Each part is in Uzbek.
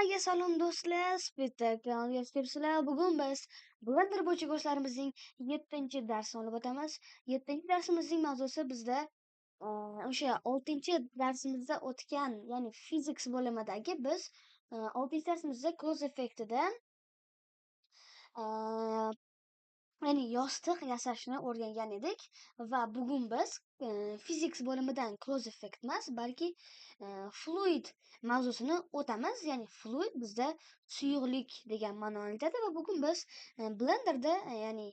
Hammaga salom do'stlar, Spectre kanaliga kiribsizlar. Bugun biz Blender bo'yicha kurslarimizning 7-darsini olib o'tamiz. 7-darsimizning mavzusi bizda o'sha 6-darsimizda o'tgan, ya'ni physics bo'limidagi biz 6-darsimizda cause effectida ya'ni yostiq yasashni o'rgangan edik va bugun biz physics bo'limidan cause effect emas, balki fluid mavzusini o'tamiz. Ya'ni fluid bizda suyuqlik degan ma'noni anglatadi va bugun biz Blenderda ya'ni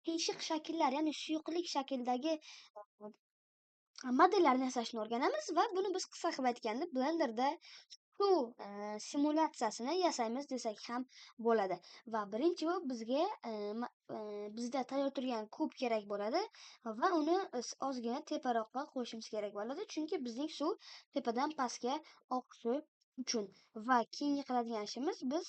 qiyshiq shakllar, ya'ni suyuqlik shaklidagi modellarni yasashni o'rganamiz va buni biz qisqa qilib aytganda Blenderda simulyatsiyasini yasaymiz desak ham bo'ladi. Va birinchi bo'lib bizga bizda tayyor turgan kub kerak bo'ladi va uni ozgina teparoqqa qo'yishimiz kerak bo'ladi, chunki bizning suv tepadan pastga oqishi uchun. Va keyingi qiladigan ishimiz biz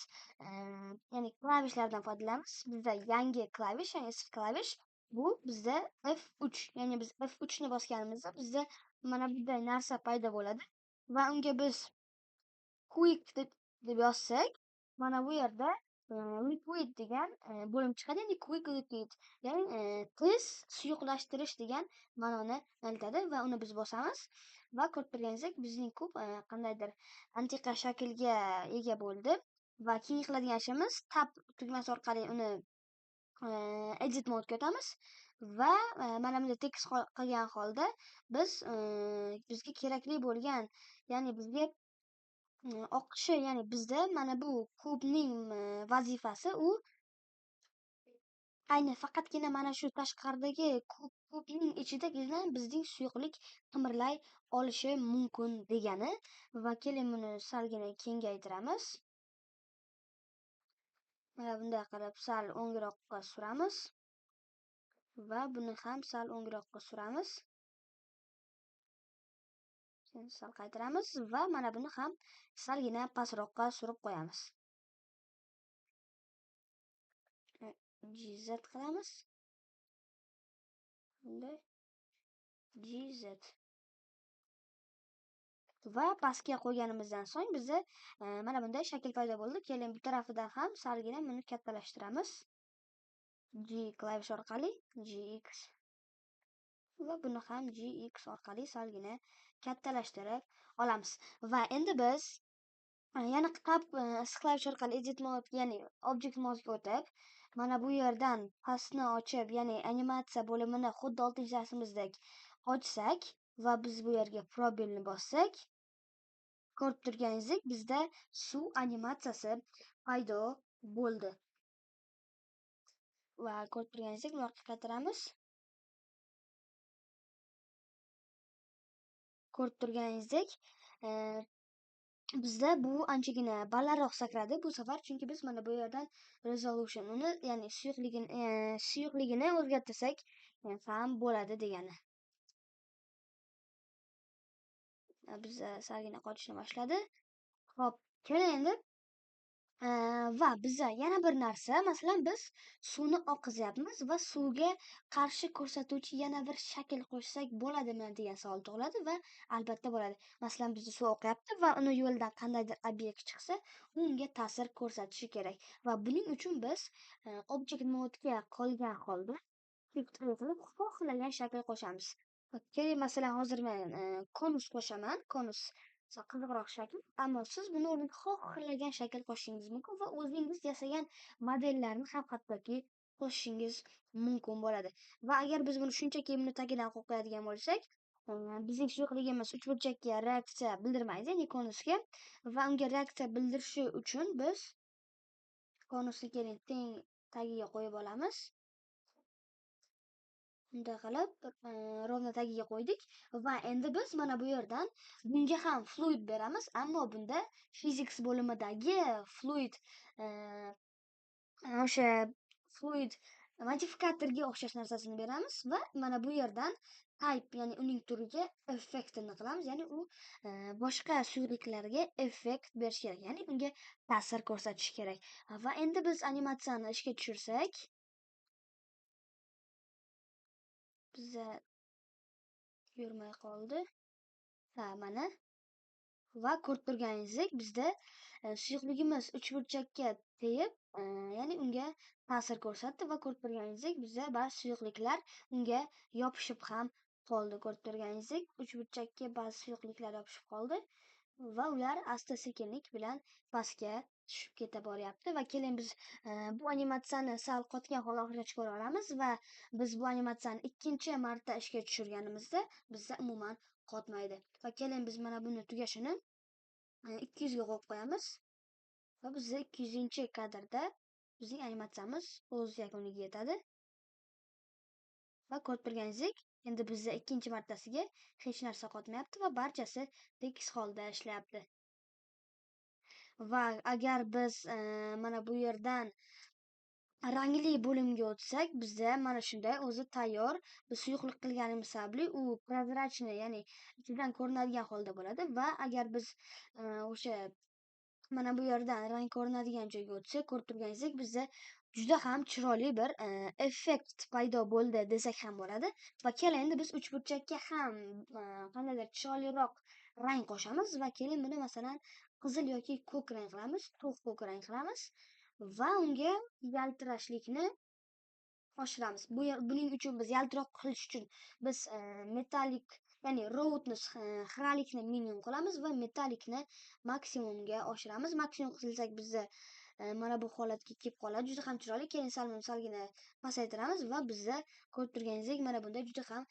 ya'ni klavishlardan foydalanamiz. Bizda yangi klavish, ya'ni shift klavish, bu bizda F3, ya'ni biz F3 ni bosganimizda bizda mana bunday narsa paydo bo'ladi va unga biz quick deb yozsak, mana bu yerda liquid degan bo'lim chiqadi. Ya'ni quick liquid, ya'ni tez suyuqlashtirish degan ma'noni anglatadi va uni biz bosamiz va ko'rib turganingizdek bizning kub qandaydir antiqa shaklga ega bo'ldi va keyin qiladigan ishimiz tab tugmasi orqali uni edit modga o'tamiz va mana bunday tekis qilgan holda biz bizga kerakli bo'lgan, ya'ni bizga oqishi, ya'ni bizda mana bu kubning vazifasi u ayni faqatgina mana shu tashqaridagi kubning ichidagina bizning suyuqlik qimirlay olishi mumkin degani. Va keling buni salgina kengaytiramiz. Mana bunday qilib sal o'ngroqqa suramiz va buni ham sal o'ngroqqa suramiz. Sal qaytaramiz va mana buni ham salgina pastroqqa surib qo'yamiz. GZ qilamiz. Bunday GZ va pastga qo'yganimizdan so'ng bizda mana bunday shakl paydo bo'ldi. Keling bu tarafidan ham salgina buni kattalashtiramiz. G klavish orqali GX va buni ham GX orqali salgina kattalashtirib olamiz. Va endi biz yana tab klavish orqali edit mode, ya'ni object modga o'tib, mana bu yerdan pastni ochib, ya'ni animatsiya bo'limini xuddi 6-darsimizdek ochsak va biz bu yerga probelni bossak, ko'rib turganingizdek bizda suv animatsiyasi paydo bo'ldi. Va ko'rib turganingizdek buni orqaga qaytaramiz. Ko'rib turganingizdek bizda bu anchagina balandroq sakradi bu safar, chunki biz mana bu yerdan resolution uni, ya'ni suyuqligini o'zgartirsak ham bo'ladi degani. Bizda salgina qochishni boshladi. Xo'p, keling endi va bizda yana bir narsa, masalan biz suvni oqizyapmiz va suvga qarshi ko'rsatuvchi yana bir shakl qo'shsak bo'ladimi degan savol tug'iladi va albatta bo'ladi. Masalan bizda suv oqyapti va uni yo'lidan qandaydir obyekt chiqsa, unga ta'sir ko'rsatishi kerak va buning uchun biz object modga qolgan holda qilib xohlagan shakl qo'shamiz. Keling, masalan hozir men konus qo'shaman. Konus qiziqroq shakl, ammo siz buni o'rniga xohlagan shakl qo'shishingiz mumkin va o'zingiz yasagan modellarni ham hattoki qo'shishingiz mumkin bo'ladi. Va agar biz buni shunchaki buni tagidan qo'yadigan bo'lsak, bizning suyuqligimiz uchburchakka reaksiya bildirmaydi, ya'ni konusga, va unga reaksiya bildirishi uchun biz konusni keling teng tagiga qo'yib olamiz. Bunday qilib rovna tagiga qo'ydik va endi biz mana bu yerdan bunga ham fluid beramiz, ammo bunda physics bo'limidagi fluid o'sha fluid modifikatorga o'xshash narsasini beramiz va mana bu yerdan type, ya'ni uning turiga effektini qilamiz, ya'ni u boshqa suyuqliklarga effekt berish kerak, ya'ni unga ta'sir ko'rsatish kerak. Va endi biz animatsiyani ishga tushirsak, bizda yurmay qoldi. Ha, mana Va ko'rib turganingizdek bizda suyuqligimiz uchburchakka tegib, ya'ni unga ta'sir ko'rsatdi va ko'rib turganingizdek bizda ba'zi suyuqliklar unga yopishib ham qoldi. Ko'rib turganingizdek uchburchakka ba'zi suyuqliklar yopishib qoldi va ular asta sekinlik bilan pastga tushib keta boryapti. Va keling biz bu animatsiyani sal qotgan holda oxirigacha ko'rib olamiz va biz bu animatsiyani ikkinchi marta ishga tushirganimizda bizda umuman qotmaydi. Va keling biz mana buni tugashini 200 ga qo'yib qo'yamiz va bizda 200-chi kadrda bizning animatsiyamiz o'z yakuniga yetadi. Va ko'rib turganingizdek, endi bizda ikkinchi martasiga hech narsa qotmayapti va barchasi tekis holda ishlayapti. Va agar biz mana bu yerdan rangli bo'limga o'tsak, bizda mana shunday o'zi tayyor biz suyuqlik qilganimiz sababli u prozrachniy, ya'ni ichidan ko'rinadigan holda bo'ladi. Va agar biz o'sha mana bu yerdan rang ko'rinadigan joyga o'tsak, ko'rib turganingizdek bizda juda ham chiroyli bir effekt paydo bo'ldi desak ham bo'ladi. Va keling endi biz uchburchakka ham qandaydir chiroyliroq rang qo'shamiz va keling buni masalan qizil yoki ko'k rang qilamiz, to'q ko'k rang qilamiz va unga yaltirashlikni oshiramiz. Buning uchun biz yaltiroq qilish uchun biz metallik, ya'ni roundness xiralikni minimum qilamiz va metallikni maksimumga oshiramiz. Maksimum qilsak bizda mana bu holatga kelib qoladi. Juda ham chiroyli. Keyin salgina pasaytiramiz va bizda ko'rib turganingizdek mana bunday juda ham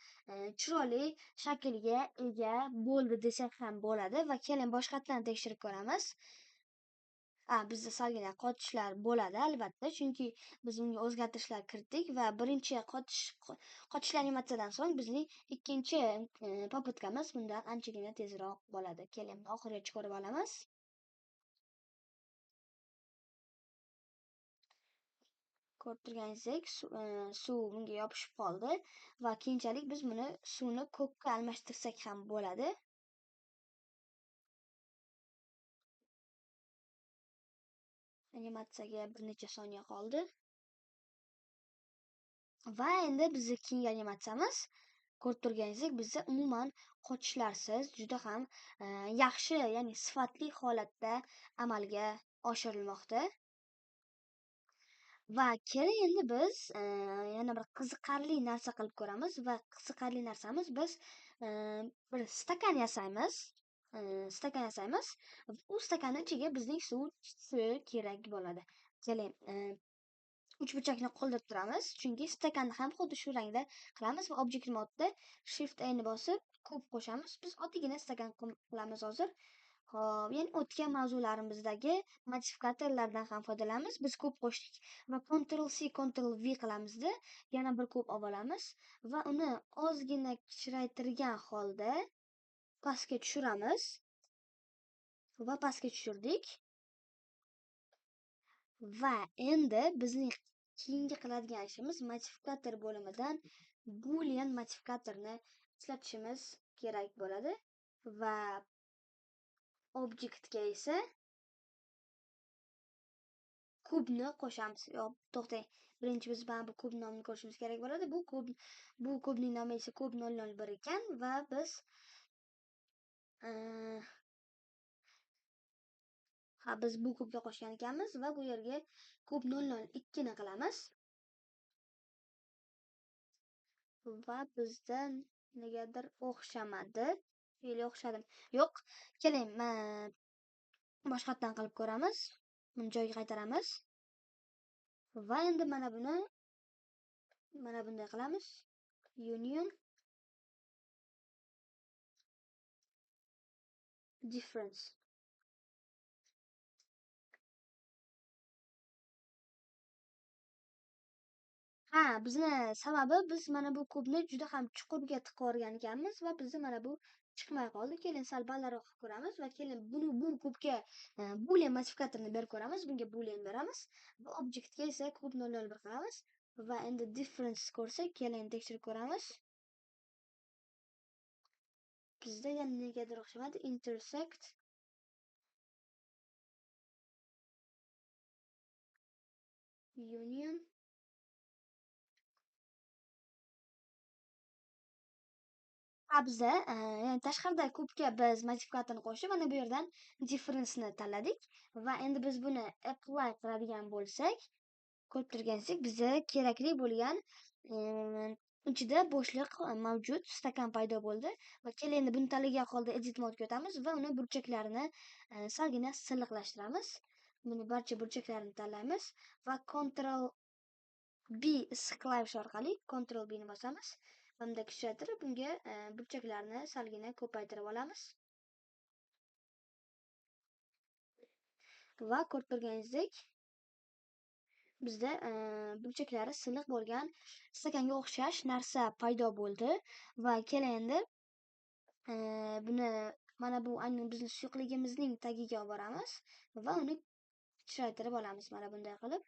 chiroyli shaklga ega bo'ldi desak ham bo'ladi. Va keling boshqatdan tekshirib ko'ramiz. Bizda salgina qotishlar bo'ladi albatta, chunki biz unga o'zgartirishlar kiritdik va birinchi qotishli animatsiyadan so'ng bizning ikkinchi poputkamiz bundan anchagina tezroq bo'ladi. Keling oxirigacha ko'rib olamiz. Ko'rib turganingizdek suv bunga yopishib qoldi va keyinchalik biz buni suvni ko'kka almashtirsak ham bo'ladi. Animatsiyaga bir necha soniya qoldi. Va endi bizning keyingi animatsiyamiz ko'rib turganingizdek bizda umuman qochishlarsiz juda ham yaxshi, ya'ni sifatli holatda amalga oshirilmoqda. Va keling endi biz yana bir qiziqarli narsa qilib ko'ramiz va qiziqarli narsamiz biz bir stakan yasaymiz. U stakanning ichiga bizning suv tushishi kerak bo'ladi. Keling, uchburchakni qoldirib turamiz, chunki stakanni ham xuddi shu rangda qilamiz va object modda shift A ni bosib kub qo'shamiz. Biz oddiygina stakan qilamiz hozir. Xo'p, ya'ni o'tgan mavzularimizdagi modifikatorlardan ham foydalanamiz. Biz kub qo'shdik va Ctrl C, Ctrl V qilamizda yana bir kub olamiz va uni ozgina kichraytirgan holda pastga tushiramiz. Va pastga tushirdik. Va endi bizning keyingi qiladigan ishimiz modifikator bo'limidan boolean modifikatorni ishlatishimiz kerak bo'ladi va objektga esa kubni qo'shamiz. Yo'q, to'xtang. Birinchi biz mana bu kub nomini ko'rishimiz kerak bo'ladi. Bu kubning nomi esa kub 001 ekan va biz biz bu kubga qo'shgan ekanmiz va bu yerga kub 002 ni qilamiz. Va bizda negadir o'xshamadi. O'xshadim. Yo'q, keling, boshqatdan qilib ko'ramiz. Buni joyiga qaytaramiz. Va endi mana bunday qilamiz. Union difference. Bizni sababi biz mana bu kubni juda ham chuqurga tiqib ekanmiz va bizda mana bu chiqmay qoldi. Keling sal balandroq qilib ko'ramiz va keling bu kubga boolean modifikatorni berib ko'ramiz. Bunga boolean beramiz. Bu objektga esa kub 001 qilamiz va endi difference ko'rsak, keling tekshirib ko'ramiz. Bizda yana negadir o'xshamadi. Intersect union Biza, ya'ni tashqarida kubga biz modifikatorni qo'shib, mana bu yerdan difference'ni tanladik va endi biz buni apply qiladigan bo'lsak, ko'rib turganingizdek, bizga kerakli bo'lgan ichida bo'shliq mavjud, stakan paydo bo'ldi va endi buni tanlagan holda edit modga o'tamiz va uni burchaklarini salgina silliqlashtiramiz. Buni barcha burchaklarini tanlaymiz va Ctrl B issiq klavish orqali Ctrl B ni bosamiz. Bunda kuchaytirib, bunga burchaklarni salgina ko'paytirib olamiz. Va ko'rib turganingizdek, bizda burchaklari silliq bo'lgan stakanga o'xshash narsa paydo bo'ldi va endi buni mana bu bizni suyuqligimizning tagiga olib boramiz va uni kichraytirib olamiz. Mana bunday qilib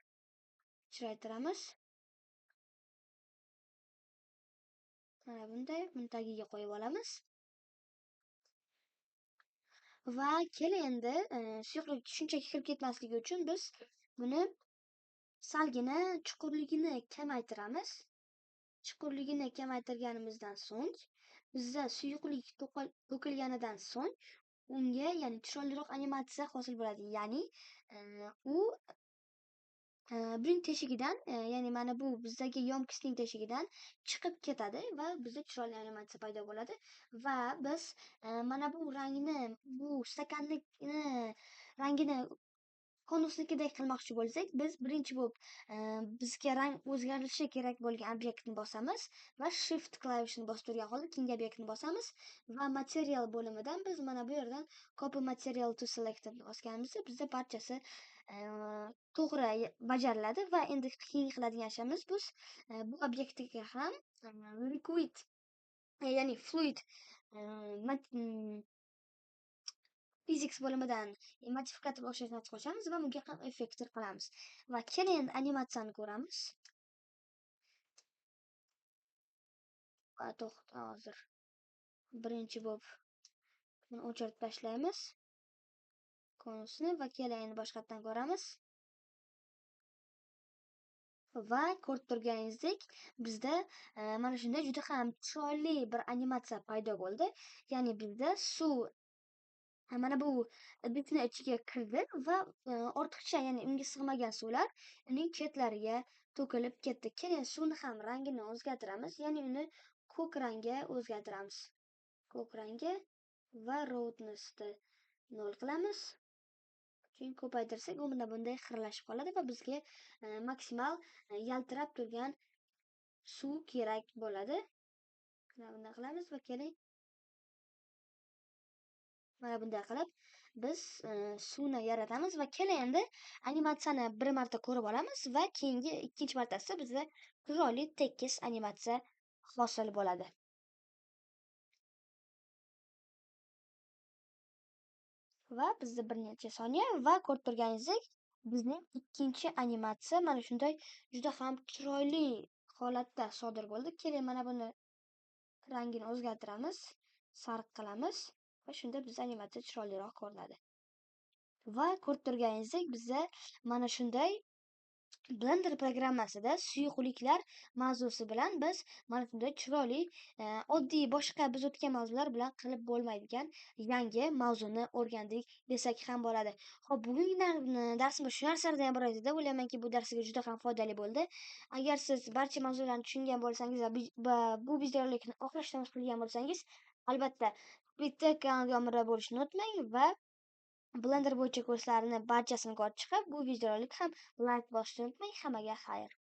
kichraytiramiz. Mana bunday buni tagiga qo'yib olamiz. Va endi suyuqlik shunchaki kirib ketmasligi uchun biz buni salgina chuqurligini kamaytiramiz. Chuqurligini kamaytirganimizdan so'ng bizda suyuqlik to'kilganidan so'ng unga, ya'ni chiroyliroq animatsiya hosil bo'ladi. Ya'ni u buning teshigidan, ya'ni mana bu bizdagi yomkisning teshigidan chiqib ketadi va bizda chiroyli animatsiya paydo bo'ladi va biz mana bu rangni, bu stakanni rangini konusnikidek qilmoqchi bo'lsak, biz birinchi bo'lib bizga rang o'zgarishi kerak bo'lgan obyektni bosamiz va shift klavishini bosib turgan holda keyingi obyektni bosamiz va material bo'limidan biz mana bu yerdan copy material to selected bosganimizda bizda barchasi to'g'ri bajariladi va endi keyin qiladigan ishimiz biz bu obyektga ham liquid, ya'ni fluid physics bo'limidan modifikator o'xshash narsa qo'shamiz va bunga ham effektor qilamiz. Va endi animatsiyani ko'ramiz. Va to'xta, hozir birinchi bo'lib buni o'chirib tashlaymiz konusni va endi boshqatdan ko'ramiz. Va ko'rib turganingizdek, bizda mana shunday juda ham chiroyli bir animatsiya paydo bo'ldi. Ya'ni bizda suv mana bu bitni ichiga kirdi va ortiqcha, ya'ni unga sig'magan suvlar uning chetlariga to'kilib ketdi. Keyin suvni ham rangini o'zgartiramiz, ya'ni uni ko'k rangga o'zgartiramiz. Ko'k rangga va roughnessni 0 qilamiz. Keyin ko'paytirsak, u mana bunday xiralashib qoladi va bizga maksimal yaltirab turgan suv kerak bo'ladi. Mana bunday qilamiz va mana bunday qilib biz suvni yaratamiz va endi animatsiyani bir marta ko'rib olamiz va keyingi ikkinchi martasida bizda chiroyli tekis animatsiya hosil bo'ladi. Va bizda bir necha soniya va ko'rib turganingizdek, bizning ikkinchi animatsiya mana shunday juda ham chiroyli holatda sodir bo'ldi. Mana buni rangini o'zgartiramiz, sariq qilamiz va shunda bizda animatsiya chiroyliroq ko'rinadi. Va ko'rib turganingizdek, bizda mana shunday Blender programmasida suyuqliklar mavzusi bilan biz mana shunday chiroyli, oddiy boshqa biz o'tgan mavzular bilan qilib bo'lmaydigan yangi mavzuni o'rgandik desak ham bo'ladi. Xo'p, bugungi darsimiz shu narsalardan iborat edi. O'ylaymanki, bu darsiga juda ham foydali bo'ldi. Agar siz barcha mavzularni tushungan bo'lsangiz va bu videorolikni oxirigacha tomosha qilgan bo'lsangiz, albatta bitta kanalga obuna bo'lishni unutmang va Blender bo'yicha kurslarni barchasini ko'rib chiqib, bu videorolik ham like bosishni unutmang. Hammaga xayr!